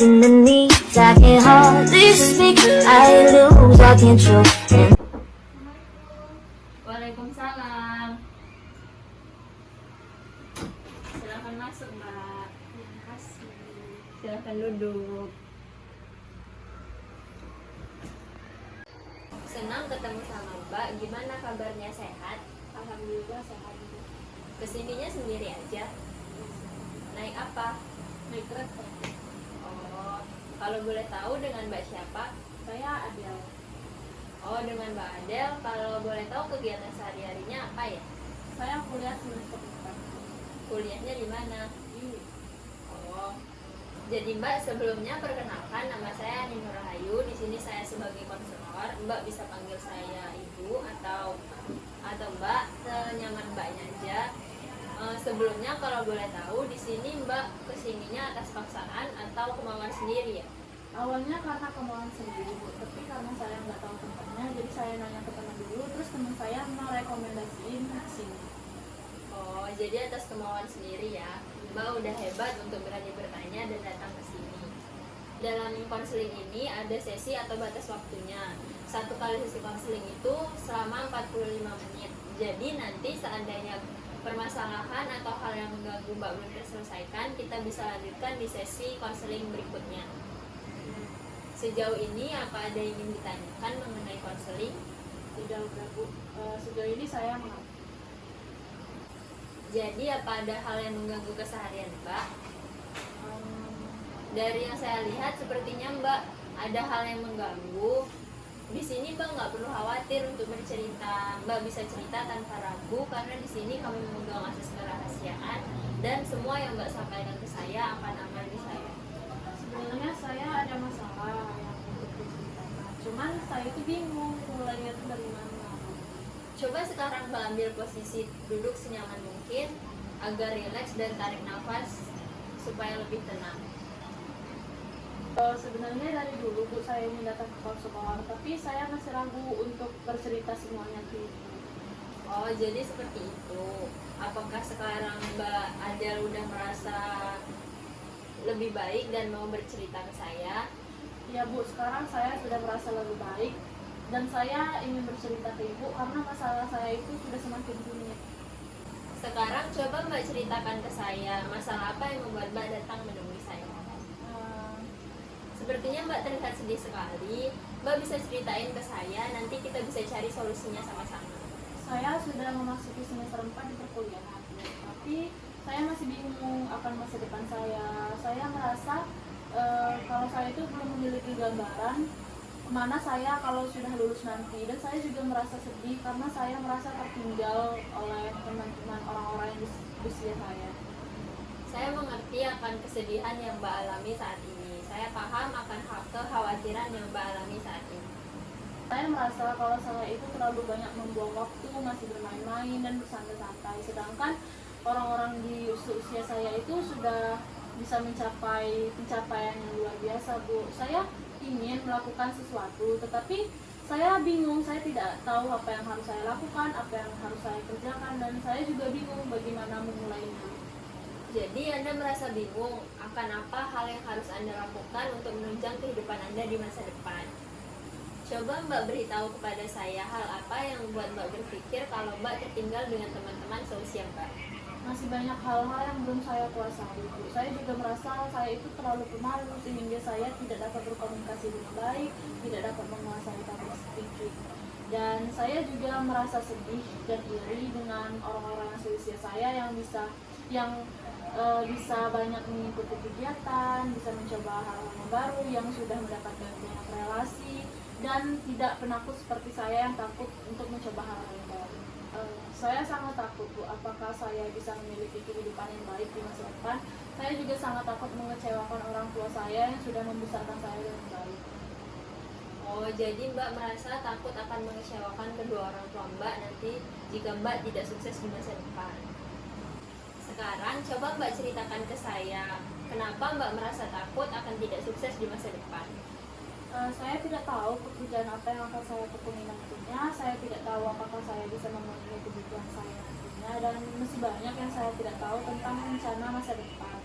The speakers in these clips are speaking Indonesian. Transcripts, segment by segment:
in the knees. I can hardly speak, I lose all control. Waalaikumsalam. Silakan masuk, Mbak. Terima kasih. Silakan duduk. Senang ketemu sama Mbak. Gimana kabarnya, sehat? Alhamdulillah sehat. Kesininya sendiri aja? Naik apa? Naik kereta. Oh, kalau boleh tahu dengan Mbak siapa? Saya Adel. Oh, dengan Mbak Adel. Kalau boleh tahu kegiatan sehari-harinya apa ya? Saya kuliah semester 4. Kuliahnya di mana? Ini. Oh, jadi Mbak, sebelumnya perkenalkan, nama saya Nino Rahayu. Di sini saya sebagai konselor. Mbak bisa panggil saya Ibu atau Mbak, senyaman Mbaknya aja. Sebelumnya kalau boleh tahu, di sini Mbak kesininya atas paksaan atau kemauan sendiri ya? Awalnya karena kemauan sendiri, Bu. Tapi karena saya nggak tahu tempatnya, jadi saya nanya ke teman dulu. Terus teman saya merekomendasiin ke sini. Oh, jadi atas kemauan sendiri ya. Mbak udah hebat untuk berani bertanya dan datang ke sini. Dalam konseling ini ada sesi atau batas waktunya. Satu kali sesi konseling itu selama 45 menit. Jadi nanti seandainya permasalahan atau hal yang mengganggu Mbak belum terselesaikan, kita bisa lanjutkan di sesi konseling berikutnya. Sejauh ini apa ada yang ingin ditanyakan mengenai konseling? Tidak udah, Bu. Sejauh ini saya mengerti. Jadi apa ada hal yang mengganggu keseharian Mbak? Em, Dari yang saya lihat sepertinya Mbak ada hal yang mengganggu. Di sini Mbak nggak perlu khawatir untuk bercerita. Mbak bisa cerita tanpa ragu karena di sini kami memegang asas kerahasiaan dan semua yang Mbak sampaikan ke saya akan aman di saya. Sebenarnya saya ada masalah yang untuk diceritakan. Cuman saya itu bingung mulainya itu dari mana. Coba sekarang Mbak ambil posisi duduk senyaman mungkin agar rileks dan tarik nafas supaya lebih tenang. Sebenarnya dari dulu, Bu, saya ini datang ke konselor, tapi saya masih ragu untuk bercerita semuanya ke Ibu. Oh, jadi seperti itu. Apakah sekarang Mbak Adel udah merasa lebih baik dan mau bercerita ke saya? Ya, Bu, sekarang saya sudah merasa lebih baik dan saya ingin bercerita ke Ibu karena masalah saya itu sudah semakin rumit. Sekarang coba Mbak ceritakan ke saya masalah apa yang membuat Mbak datang menemui saya. Sepertinya Mbak terlihat sedih sekali. Mbak bisa ceritain ke saya, nanti kita bisa cari solusinya sama-sama. Saya sudah memasuki semester 4 di perkuliahan, tapi saya masih bingung akan masa depan saya. Saya merasa kalau saya itu belum memiliki gambaran kemana saya kalau sudah lulus nanti, dan saya juga merasa sedih karena saya merasa tertinggal oleh teman-teman orang-orang yang di usia saya. Saya mengerti akan kesedihan yang Mbak alami saat ini. Saya paham akan kekhawatiran yang Mbak alami saat ini. Saya merasa kalau saya itu terlalu banyak membuang waktu, masih bermain-main dan bersantai-santai. Sedangkan orang-orang di usia saya itu sudah bisa mencapai pencapaian yang luar biasa, Bu. Saya ingin melakukan sesuatu, tetapi saya bingung, saya tidak tahu apa yang harus saya lakukan, apa yang harus saya kerjakan, dan saya juga bingung bagaimana memulainya. Jadi Anda merasa bingung akan apa hal yang harus Anda lakukan untuk menunjang kehidupan Anda di masa depan. Coba Mbak beritahu kepada saya hal apa yang membuat Mbak berpikir kalau Mbak tertinggal dengan teman-teman seusia Mbak. Masih banyak hal-hal yang belum saya kuasai, Bu. Saya juga merasa saya itu terlalu pemalu sehingga saya tidak dapat berkomunikasi dengan baik, tidak dapat menguasai public speaking. Dan saya juga merasa sedih dan iri dengan orang-orang yang seusia saya yang bisa banyak mengikuti kegiatan, bisa mencoba hal-hal yang baru, yang sudah mendapatkan banyak relasi, dan tidak penakut seperti saya yang takut untuk mencoba hal-hal yang baru. Saya sangat takut, Bu, apakah saya bisa memiliki kehidupan yang baik di masa depan. Saya juga sangat takut mengecewakan orang tua saya yang sudah membesarkan saya dengan baik. Oh, jadi Mbak merasa takut akan mengecewakan kedua orang tua Mbak nanti jika Mbak tidak sukses di masa depan. Sekarang coba Mbak ceritakan ke saya, kenapa Mbak merasa takut akan tidak sukses di masa depan? Saya tidak tahu pekerjaan apa yang akan saya tekuni nantinya. Saya tidak tahu apakah saya bisa memenuhi kebutuhan saya nantinya, dan masih banyak yang saya tidak tahu tentang rencana masa depan.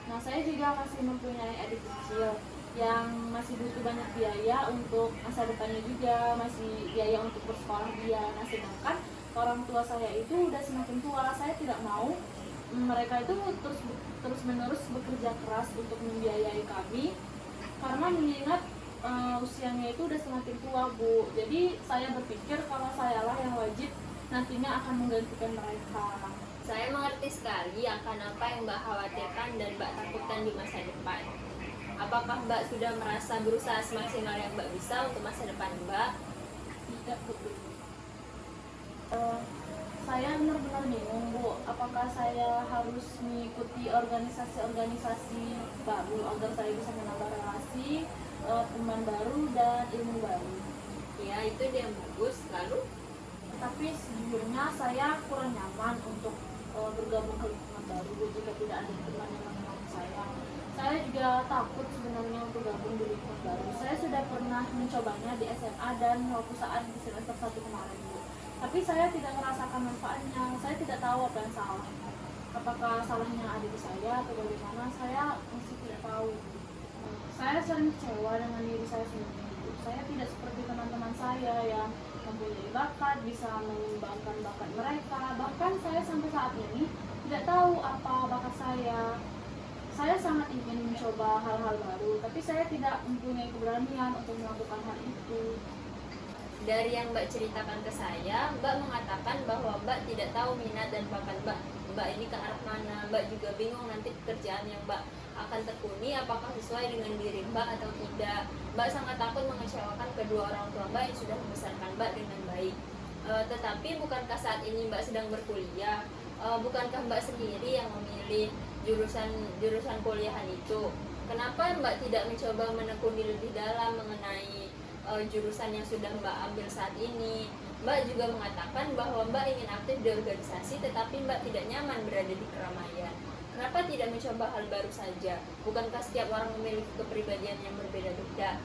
Nah, saya juga masih mempunyai adik kecil yang masih butuh banyak biaya untuk masa depannya juga, masih biaya untuk bersekolah dia. Nah sedangkan orang tua saya itu udah semakin tua, saya tidak mau mereka itu terus menerus bekerja keras untuk membiayai kami, karena mengingat usianya itu udah semakin tua, Bu. Jadi saya berpikir kalau sayalah yang wajib nantinya akan menggantikan mereka. Saya mengerti sekali akan apa yang Mbak khawatirkan dan Mbak takutkan di masa depan. Apakah Mbak sudah merasa berusaha semaksimal yang Mbak bisa untuk masa depan Mbak? Tidak, Bu. Saya benar-benar bingung, Bu. Apakah saya harus mengikuti organisasi-organisasi baru agar saya bisa menambah relasi, teman baru, dan ilmu baru? Ya, itu dia yang bagus. Lalu? Tapi sejujurnya saya kurang nyaman untuk bergabung ke lingkungan baru, Bu, jika tidak ada teman yang menemani saya. Saya juga takut sebenarnya untuk gabung di lingkungan baru. Saya sudah pernah mencobanya di SMA dan waktu saat di semester 1 kemarin, Bu. Tapi saya tidak merasakan manfaatnya. Saya tidak tahu apa yang salah. Apakah salahnya ada di saya atau bagaimana? Saya masih tidak tahu. Saya sering kecewa dengan diri saya sendiri. Saya tidak seperti teman-teman saya yang mempunyai bakat, bisa mengembangkan bakat mereka. Bahkan saya sampai saat ini tidak tahu apa bakat saya. Saya sangat ingin mencoba hal-hal baru, tapi saya tidak mempunyai keberanian untuk melakukan hal itu. Dari yang Mbak ceritakan ke saya, Mbak mengatakan bahwa Mbak tidak tahu minat dan bakat Mbak ini ke arah mana. Mbak juga bingung nanti pekerjaan yang Mbak akan tekuni apakah sesuai dengan diri Mbak atau tidak. Mbak sangat takut mengecewakan kedua orang tua Mbak yang sudah membesarkan Mbak dengan baik. Tetapi bukankah saat ini Mbak sedang berkuliah? Bukankah Mbak sendiri yang memilih jurusan kuliahan itu? Kenapa Mbak tidak mencoba menekuni lebih dalam mengenai jurusan yang sudah Mbak ambil saat ini? Mbak juga mengatakan bahwa Mbak ingin aktif di organisasi, tetapi Mbak tidak nyaman berada di keramaian. Kenapa tidak mencoba hal baru saja? Bukankah setiap orang memiliki kepribadian yang berbeda-beda?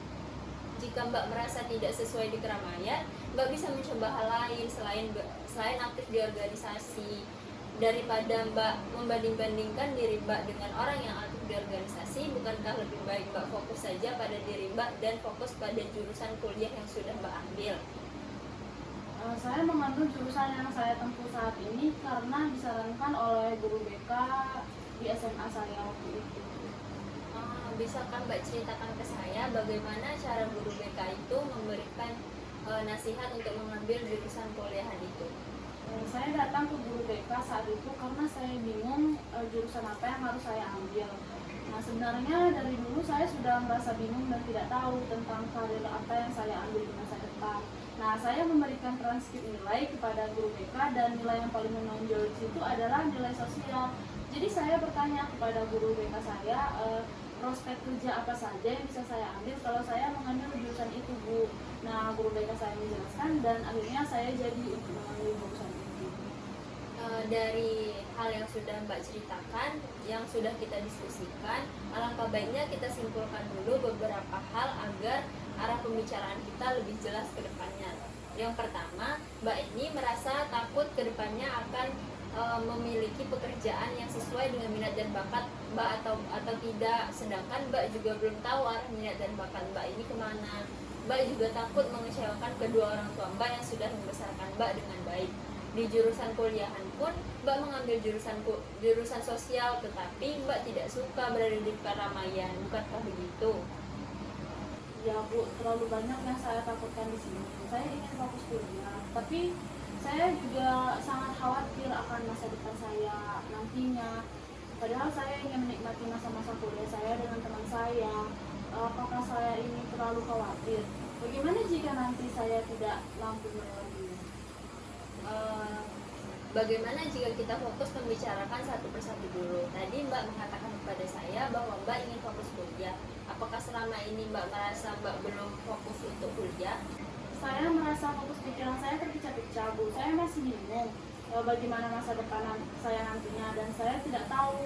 Jika Mbak merasa tidak sesuai di keramaian, Mbak bisa mencoba hal lain selain aktif di organisasi. Daripada Mbak membanding-bandingkan diri Mbak dengan orang yang aktif di organisasi, bukankah lebih baik Mbak fokus saja pada diri Mbak dan fokus pada jurusan kuliah yang sudah Mbak ambil? Saya mengambil jurusan yang saya tempuh saat ini karena disarankan oleh guru BK di SMA saya waktu itu. Bisakah Mbak ceritakan ke saya bagaimana cara guru BK itu memberikan nasihat untuk mengambil jurusan kuliahan itu? Saya datang ke guru BK saat itu karena saya bingung jurusan apa yang harus saya ambil. Nah sebenarnya dari dulu saya sudah merasa bingung dan tidak tahu tentang karir apa yang saya ambil di masa depan. Nah saya memberikan transkrip nilai kepada guru BK dan nilai yang paling menonjol di situ adalah nilai sosial. Jadi saya bertanya kepada guru BK saya, prospek kerja apa saja yang bisa saya ambil kalau saya mengambil jurusan itu, Bu. Nah guru BK saya menjelaskan dan akhirnya saya jadi untuk mengambil jurusan itu. Dari hal yang sudah Mbak ceritakan, yang sudah kita diskusikan, alangkah baiknya kita simpulkan dulu beberapa hal agar arah pembicaraan kita lebih jelas ke depannya. Yang pertama, Mbak ini merasa takut ke depannya akan memiliki pekerjaan yang sesuai dengan minat dan bakat Mbak atau tidak, sedangkan Mbak juga belum tahu arah minat dan bakat Mbak ini kemana. Mbak juga takut mengecewakan kedua orang tua Mbak yang sudah membesarkan Mbak dengan baik. Di jurusan kuliahan pun Mbak mengambil jurusan sosial, tetapi Mbak tidak suka berada di keramaian, bukankah begitu? Ya Bu, terlalu banyak yang saya takutkan di sini. Saya ingin fokus kuliah, tapi saya juga sangat khawatir akan masa depan saya nantinya. Padahal saya ingin menikmati masa-masa kuliah saya dengan teman saya. Apakah saya ini terlalu khawatir? Bagaimana jika nanti saya tidak mampu melewati? Bagaimana jika kita fokus membicarakan satu persatu dulu? Tadi Mbak mengatakan kepada saya bahwa Mbak ingin fokus kuliah. Apakah selama ini Mbak merasa Mbak belum fokus untuk kuliah? Saya merasa fokus pikiran saya terpecah-pecah, Bu. Saya masih bingung bagaimana masa depan saya nantinya, dan saya tidak tahu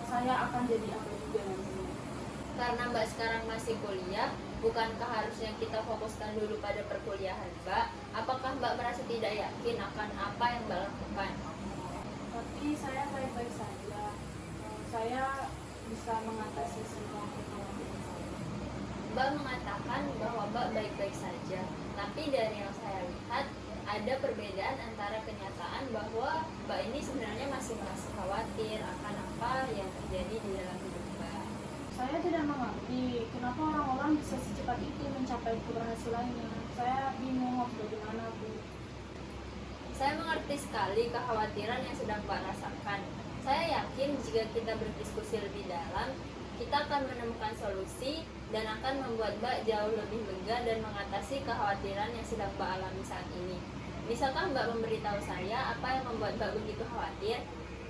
saya akan jadi apa juga nantinya. Karena Mbak sekarang masih kuliah, bukankah harusnya kita fokuskan dulu pada perkuliahan Mbak? Apakah Mbak merasa tidak yakin akan apa yang Mbak lakukan? Tapi saya baik-baik saja. Saya bisa mengatasi semua kekhawatiran saya. Mbak mengatakan bahwa Mbak baik-baik saja, tapi dari yang saya lihat ada perbedaan antara kenyataan bahwa Mbak ini sebenarnya masih merasa khawatir akan apa yang terjadi di dalam hidup Mbak. Saya tidak mengerti kenapa orang-orang bisa secepat itu mencapai keberhasilannya. Saya bingung harus bagaimana, Bu. Saya mengerti sekali kekhawatiran yang sedang Mbak rasakan. Saya yakin jika kita berdiskusi lebih dalam, kita akan menemukan solusi dan akan membuat Mbak jauh lebih lega dan mengatasi kekhawatiran yang sedang Mbak alami saat ini. Bisakah Mbak memberitahu saya apa yang membuat Mbak begitu khawatir?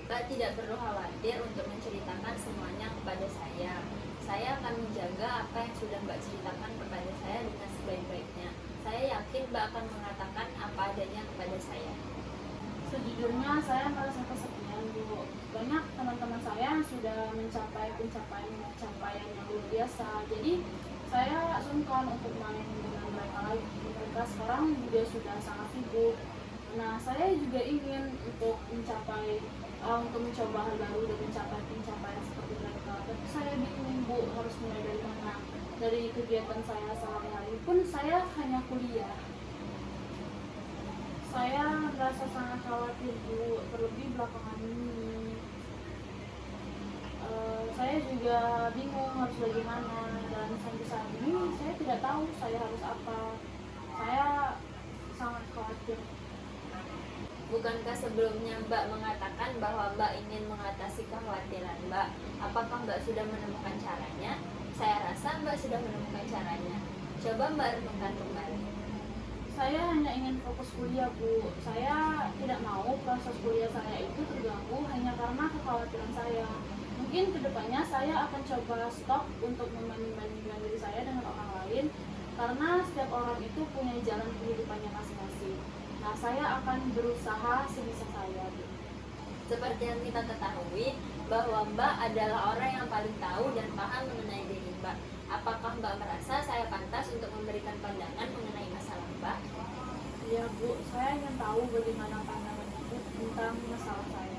Mbak tidak perlu khawatir untuk menceritakan semuanya kepada saya. Saya akan menjaga apa yang sudah Mbak ceritakan kepada saya dengan sebaik-baiknya. Saya yakin Mbak akan mengatakan apa adanya kepada saya. Sejujurnya saya merasa kesepian, Bu. Banyak teman-teman saya yang sudah mencapai pencapaian yang luar biasa. Jadi saya sungkan untuk main dengan mereka lagi. Mereka sekarang juga sudah sangat sibuk. Nah, saya juga ingin untuk mencoba hal baru dan mencapai pencapaian seperti mereka. Tapi saya bingung, Bu, harus mulai dari mana. Dari kegiatan saya sehari-hari pun saya hanya kuliah. Saya merasa sangat khawatir, Bu, terlebih belakangan ini. Saya juga bingung harus bagaimana, dan sampai saat ini saya tidak tahu saya harus apa. Saya sangat khawatir. Bukankah sebelumnya Mbak mengatakan bahwa Mbak ingin mengatasi kekhawatiran Mbak? Apakah Mbak sudah menemukan caranya? Saya rasa Mbak sudah menemukan caranya. Coba Mbak renungkan kembali. Saya hanya ingin fokus kuliah, Bu. Saya tidak mau proses kuliah saya itu terganggu hanya karena kekhawatiran saya. Mungkin kedepannya saya akan coba stop untuk membanding-bandingkan diri saya dengan orang lain, karena setiap orang itu punya jalan kehidupannya masing-masing. Nah, saya akan berusaha sebisa saya, Bu. Seperti yang kita ketahui bahwa Mbak adalah orang yang paling tahu dan paham mengenai diri Mbak. Apakah Mbak merasa saya pantas untuk memberikan pandangan mengenai masalah Mbak? Iya, Bu. Saya ingin tahu bagaimana pandangan Ibu tentang masalah saya.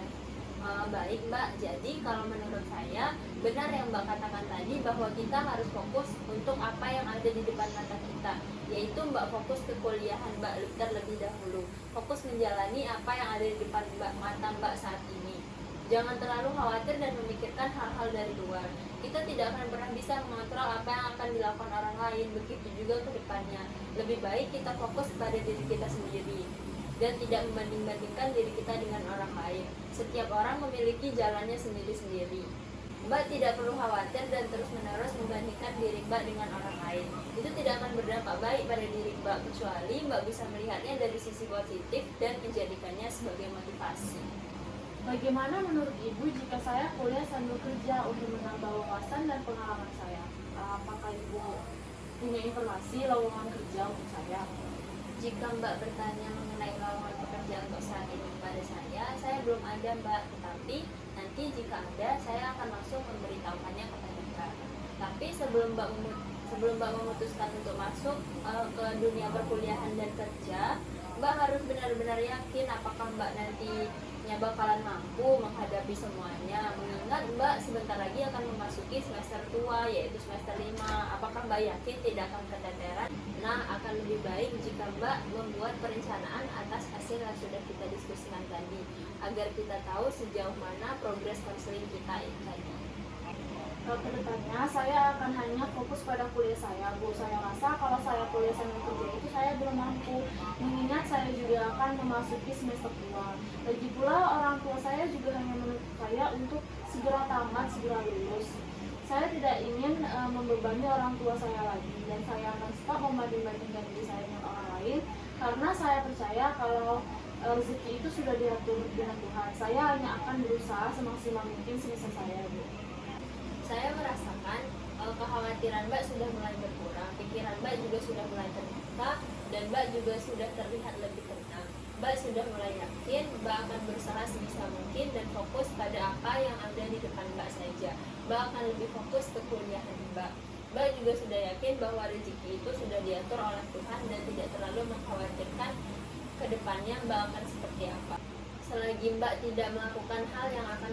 Baik Mbak, jadi kalau menurut saya benar yang Mbak katakan tadi bahwa kita harus fokus untuk apa yang ada di depan mata kita, yaitu Mbak fokus ke kuliahan Mbak terlebih dahulu, fokus menjalani apa yang ada di depan mata Mbak saat ini. Jangan terlalu khawatir dan memikirkan hal-hal dari luar. Kita tidak akan pernah bisa mengontrol apa yang akan dilakukan orang lain, begitu juga ke depannya. Lebih baik kita fokus pada diri kita sendiri dan tidak membanding-bandingkan diri kita dengan orang lain. Setiap orang memiliki jalannya sendiri-sendiri. Mbak tidak perlu khawatir dan terus-menerus membandingkan diri Mbak dengan orang lain. Itu tidak akan berdampak baik pada diri Mbak, kecuali Mbak bisa melihatnya dari sisi positif dan menjadikannya sebagai motivasi. Bagaimana menurut Ibu jika saya kuliah sambil kerja untuk menambah wawasan dan pengalaman saya? Apakah Ibu punya informasi lowongan kerja untuk saya? Jika Mbak bertanya mengenai lowongan pekerjaan untuk saat ini kepada saya belum ada Mbak. Tetapi nanti jika ada, saya akan langsung memberitahukannya kepada Mbak. Tapi sebelum Mbak memutuskan untuk masuk ke dunia perkuliahan dan kerja, Mbak harus benar-benar yakin apakah Mbak nantinya bakalan mampu menghadapi semuanya. Mengingat Mbak sebentar lagi akan memasuki semester tua, yaitu semester 5. Apakah Mbak yakin tidak akan keteteran? Nah, akan lebih baik jika Mbak membuat perencanaan atas hasil yang sudah kita diskusikan tadi, agar kita tahu sejauh mana progres konseling kita ini tadi. Kedepannya saya akan hanya fokus pada kuliah saya, Bu. Saya rasa kalau saya kuliah sambil kerja itu saya belum mampu, mengingat saya juga akan memasuki semester tua. Lagi pula orang tua saya juga hanya menuntut saya untuk segera tamat, segera lulus. Saya tidak ingin membebani orang tua saya lagi, dan saya akan stop membanding-bandingkan diri saya dengan orang lain, karena saya percaya kalau rezeki itu sudah diatur dengan Tuhan. Saya hanya akan berusaha semaksimal mungkin sebisa saya, Bu. Saya merasakan kekhawatiran Mbak sudah mulai berkurang, pikiran Mbak juga sudah mulai terbuka, dan Mbak juga sudah terlihat lebih tenang. Mbak sudah mulai yakin Mbak akan berusaha sebisa mungkin dan fokus pada apa yang ada di depan Mbak saja. Mbak akan lebih fokus ke kuliah Mbak. Mbak juga sudah yakin bahwa rezeki itu sudah diatur oleh Tuhan dan tidak terlalu mengkhawatirkan ke depannya Mbak akan seperti apa. Selagi Mbak tidak melakukan hal yang akan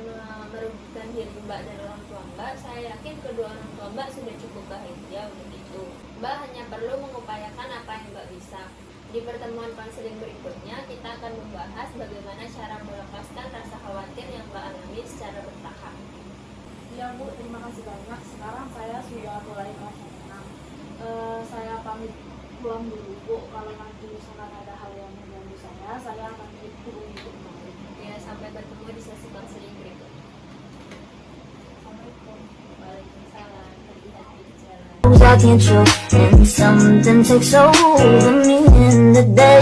merugikan diri Mbak dan orang tua Mbak, saya yakin kedua orang tua Mbak sudah cukup bahagia untuk itu. Mbak hanya perlu mengupayakan apa yang Mbak bisa. Di pertemuan konseling berikutnya, kita akan membahas bagaimana cara melepaskan rasa khawatir yang Mbak alami secara bertahap. Ya Bu, terima kasih banyak. Sekarang saya sudah mulai merasa tenang. Saya pamit pulang dulu Bu. Kalau nanti misalkan ada hal yang mengganggu saya akan hubungi Bu kembali. Ya, sampai bertemu di sesi konseling berikutnya. Assalamualaikum. Waalaikumsalam. Hati-hati di jalan. I can't show, and something takes hold of me in the day.